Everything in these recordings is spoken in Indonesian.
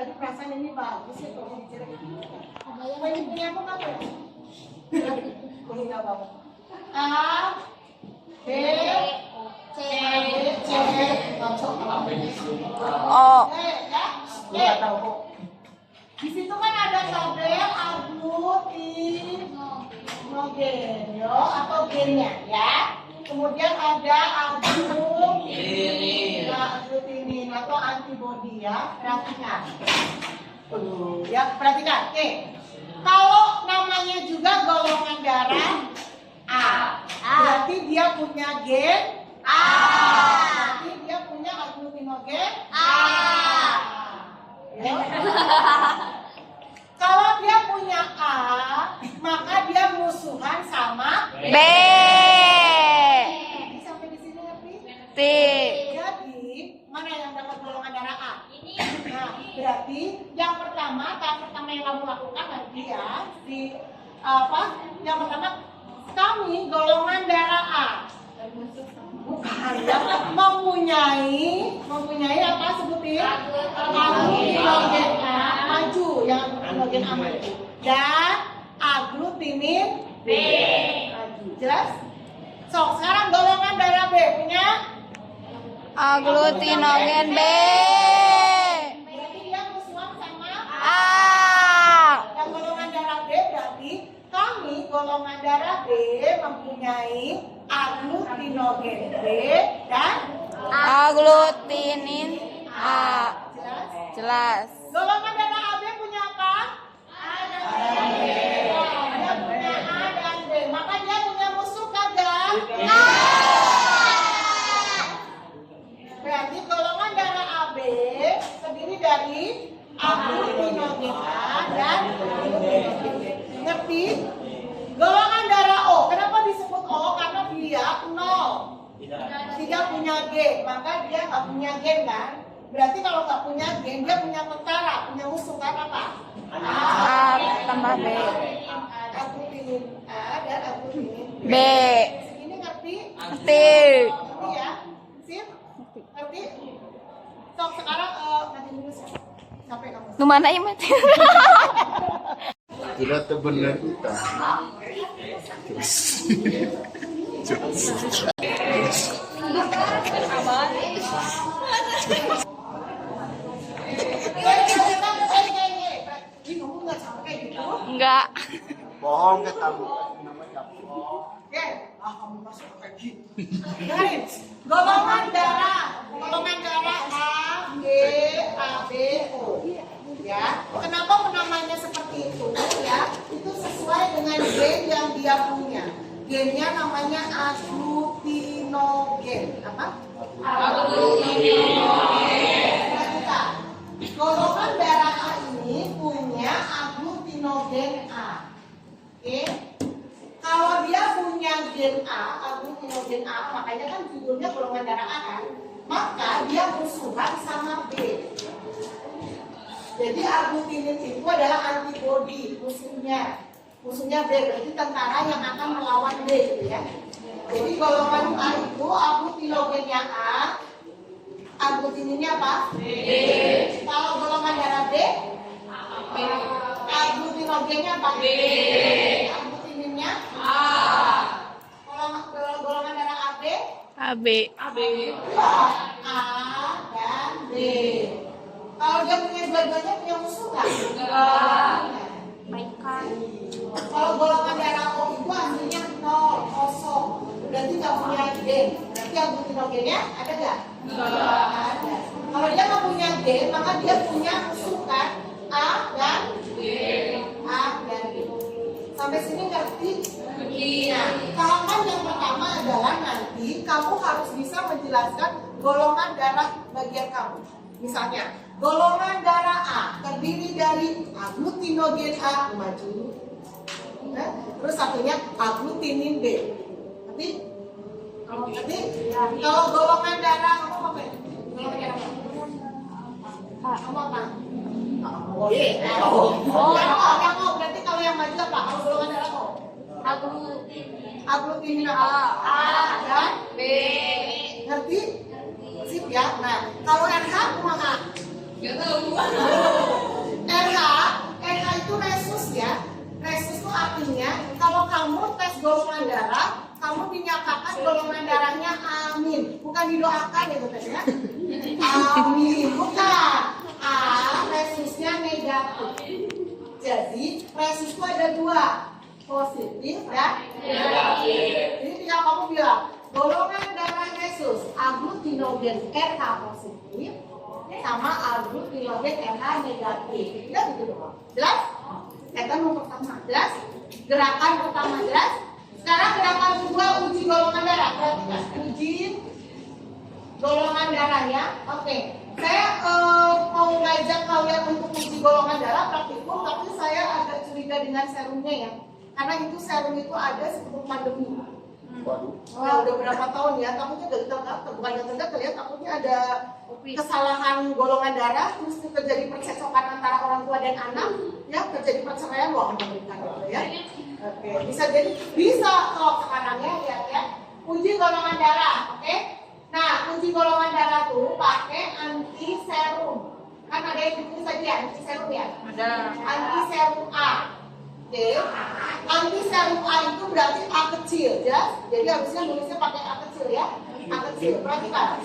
tadi perasaan ini bagus ya kalau ini jelek. Ini punya apa nggak ya? Ini nggak apa-apa. A, B, C, Oh. ya. Di situ kan ada tabel aglutinogen, yo, atau gennya, ya. Kemudian ada aglutinin atau antibodi, ya. Perhatikan. Ya, perhatikan. Oke. Kalau namanya juga golongan darah A, berarti dia punya gen A. Berarti dia punya aglutinogen A. Ya. Kalau dia punya A, maka dia musuhan sama B. Sampai di sini ngerti? T. Jadi, mana yang dapat golongan darah A? Ini. Nah, berarti yang pertama, tahap pertama yang kamu lakukan nanti ya, yang pertama kami golongan darah A. Bukan, mempunyai apa sebutin? Aglutinogen A maju, yang aglutinogen A maju. Dan aglutinin B maju. Jelas? So, sekarang golongan darah B punya Aglutinogen B. Berarti dia musuhan sama A. Yang golongan darah B berarti kami golongan darah B mempunyai aglutinogen B dan Aglutinin A. jelas? Jelas. Golongan darah AB punya apa? A dan B. Dia punya A dan B. Maka dia punya musuh kagak? Berarti golongan darah AB terdiri dari aglutinogen A dan aglutinogen B. Ngerti? Golongan darah O. Kenapa disebut O? Karena dia 0. Tidak punya G, maka dia nggak punya gen kan? Berarti kalau nggak punya gen, dia punya tentara, punya musuh kan apa? A tambah B. Aglutinin A dan aglutinin B. Segini ngerti? Ngerti. Ngerti ya? Sip? Ngerti? So, sekarang nanti dulu sampai kamu. Lu mana ya, Mat? Tidak benar kita. Enggak. Bohong ke kamu. Namanya Oke, kamu masuk kayak gitu. Dengarin, golongan darah A, B, AB, O. Ya, kenapa namanya seperti itu? Ya, itu sesuai dengan gen yang dia punya. Gennya namanya aglutinogen. Apa? Aglutinogen. Golongan darah A ini punya aglutinogen A. Oke. Kalau dia punya gen A, aglutinogen A, makanya kan judulnya golongan darah A kan, maka dia musuhan sama B. Jadi aglutinin itu adalah antibodi, musuhnya B, berarti tentara yang akan melawan B, gitu ya. Jadi golongan A itu aglutinogennya A, aglutininnya apa? B. Kalau golongan darah B, aglutinogennya apa? B. A. Golongan darah AB? AB. A dan B. Kalau dia punya dua-duanya punya musuh nggak? Baikkan. Kalau golongan darah O itu hasilnya 0, kosong. Berarti nggak punya gen. Berarti aglutinogennya ada nggak? Nggak ada. Kalau dia nggak punya gen, maka dia punya musuh kan? A dan B. A dan B. Sampai sini ngerti? Nah, tahapan yang pertama adalah nanti kamu harus bisa menjelaskan golongan darah bagian kamu. Misalnya, golongan darah A terdiri dari aglutinogen A maju, terus satunya aglutinin B. Ngerti? Ngerti? Kalau golongan darah kamu apa? Golongan darah apa? Kamu apa? Oh iya. Yang O berarti kalau yang maju apa? Kalau golongan darah O? Aglutinin A dan B. Ngerti? Sip ya. Nah, kalau RH kumaha? Gak tahu. kamu dinyatakan golongan darahnya amin, bukan didoakan ya Bapak ya. Amin, bukan. A, resusnya negatif. Jadi resus itu ada dua, positif dan negatif. Jadi tinggal kamu bilang golongan darah resus aglutinogen RH positif sama aglutinogen RH negatif. Ya gitu doang. Jelas? Kita mau pertama jelas. Gerakan pertama jelas. Sekarang gerakan kedua uji golongan darah. Perhatikan, uji golongan darahnya. Oke. Saya mau ngajak kalian untuk uji golongan darah praktikum, tapi saya agak curiga dengan serumnya ya. Karena itu serum itu ada sebelum pandemi. Waduh. Wah, udah berapa tahun ya? Takutnya bukan gatal-gatal ya, takutnya ada kesalahan golongan darah, terus terjadi percekcokan antara orang tua dan anak, ya terjadi perceraian, wah mengerikan gitu ya. Oke, bisa jadi bisa kalau sekarang ya, lihat ya. Uji golongan darah, oke? Nah, uji golongan darah tuh pakai anti serum. Kan ada yang ditulis tadi ya, anti serum ya? Ada. Anti serum A. Oke. Anti serum A itu berarti A kecil, ya. Jadi harusnya nulisnya pakai A kecil ya. A kecil, perhatikan.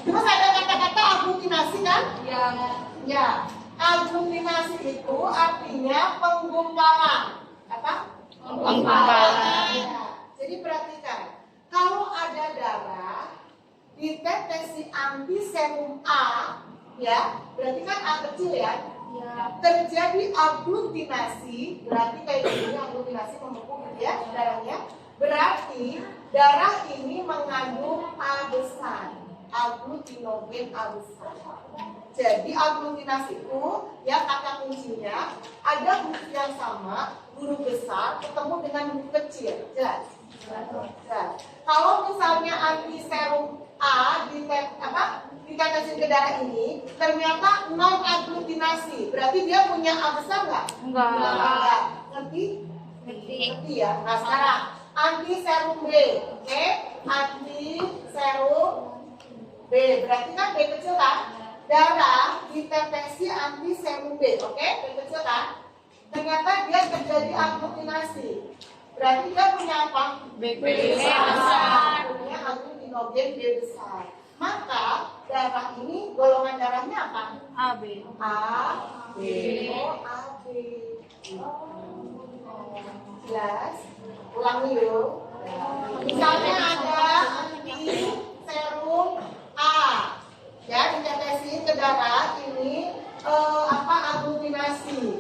Terus ada kata-kata aglutinasi kan? Iya. Ya. Aglutinasi itu artinya penggumpalan. Apa? Penggumpalan. Ya. Jadi perhatikan. Kalau ada darah ditetesi anti serum A, ya, berarti kan A kecil ya. Ya. Terjadi aglutinasi, berarti kayak gini aglutinasi membekup ya darahnya. Berarti darah ini mengandung A besar, aglutinogen A besar. Jadi aglutinasi itu ya kata kuncinya ada huruf yang sama, huruf besar ketemu dengan huruf kecil, jelas. Jelas. Kalau misalnya anti serum A ditetesin ke darah ini ternyata non aglutinasi, berarti dia punya A besar nggak? Enggak. Ngerti? Ngerti ya. Nah sekarang anti serum B, oke? Anti serum B, berarti kan B kecil kan? Darah ditetesi anti serum B, oke? B kecil kan? Ternyata dia terjadi aglutinasi, berarti dia punya apa? B besar. Punya aglutinogen B besar. Maka darah ini golongan darahnya apa? AB. AB. Oh, AB. Jelas? Ulangi yuk. Misalnya ada anti serum A, ya ditetesin ke darah ini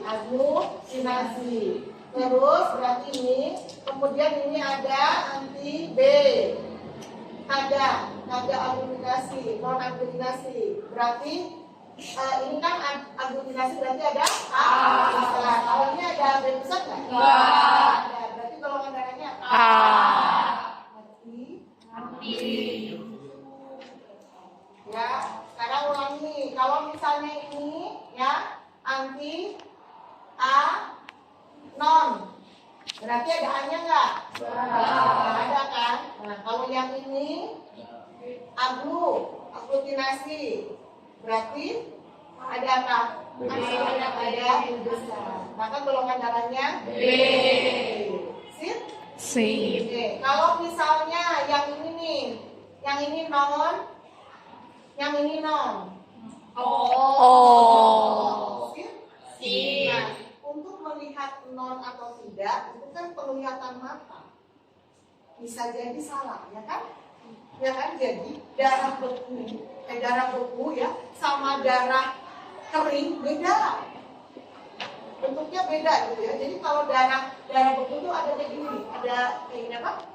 aglutinasi. Terus berarti ini, kemudian ini ada anti B. Ada aglutinasi, non aglutinasi. Berarti ini kan aglutinasi berarti ada A besar. Kalau ini ada B besar nggak? Enggak. Ada. Berarti golongan darahnya A. Anti. Ya, sekarang ulangi. Kalau misalnya ini ya anti A non, berarti ada A-nya nggak? Ada kan? Nah, kalau yang ini aglutinasi, berarti ada apa? Ada B besar. Maka golongan darahnya B. Sip? Sip. Oke. Kalau misalnya yang ini nih, yang ini non, yang ini non. Sip? Sip. Nah, untuk melihat non atau tidak itu kan penglihatan mata, bisa jadi salah ya kan? Ya kan, jadi darah beku ya sama darah kering beda, bentuknya beda gitu ya. Jadi kalau darah beku itu ada kayak gini, ada kayak gini apa?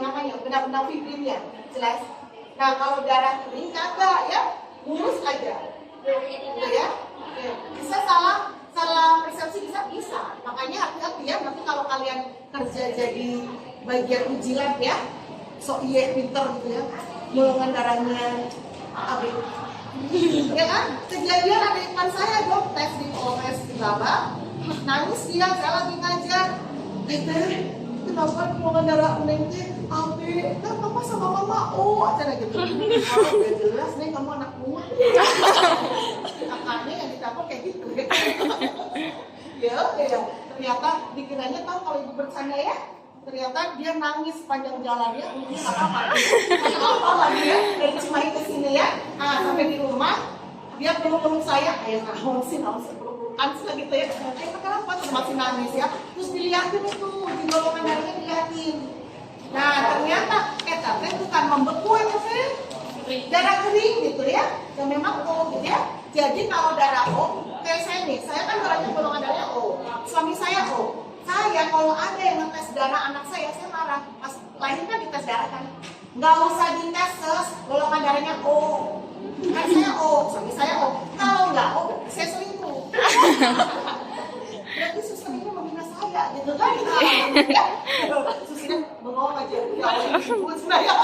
Namanya benang-benang fibrinnya, jelas. Nah kalau darah kering kagak ya, mulus aja, gitu ya. Oke. Bisa salah persepsi bisa. Makanya hati-hati ya, nanti kalau kalian kerja jadi bagian uji lab ya, sok iya pinter gitu ya, golongan darahnya AB. Ya kan? Kejadian ada ikan saya dong, tes di Polres di bawah, nangis dia, saya lagi ngajar. Kenapa golongan darah Neng teh AB? Kan papa sama mama cara gitu. Oh, udah jelas nih kamu anak muda. Kakaknya yang ditapor kayak gitu. Ya, ternyata dikiranya tahu kalau ibu bercanda ya. Ternyata dia nangis sepanjang jalannya, mungkin apa lagi ya, dari Cimahi ke sini ya. Nah, sampai di rumah, dia peluk-peluk saya, ayo naon sih peluk-pelukan sih gitu ya. Kenapa masih nangis ya? Terus dilihatin itu, di golongan darahnya dilihatin. Nah, ternyata teh bukan membeku ya, darah kering gitu ya, yang memang O gitu ya. Jadi kalau darah O, kayak saya nih, saya kan darahnya golongan darahnya O, suami saya O. Saya kalau ada yang ngetes darah anak saya marah. Pas lahir kan dites darah kan, nggak usah dites golongan darahnya O. Kan saya O, suami saya O. Kalau nggak O, berarti saya selingkuh. Berarti suster ini menghina saya, gitu kan? Susternya bengong aja, ya Allah, bukan saya.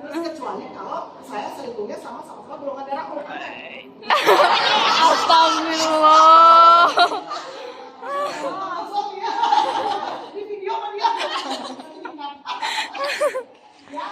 Terus kecuali kalau saya selingkuhnya sama-sama golongan darah O. Astagfirullah. Langsung ya, di video kan dia. Ya,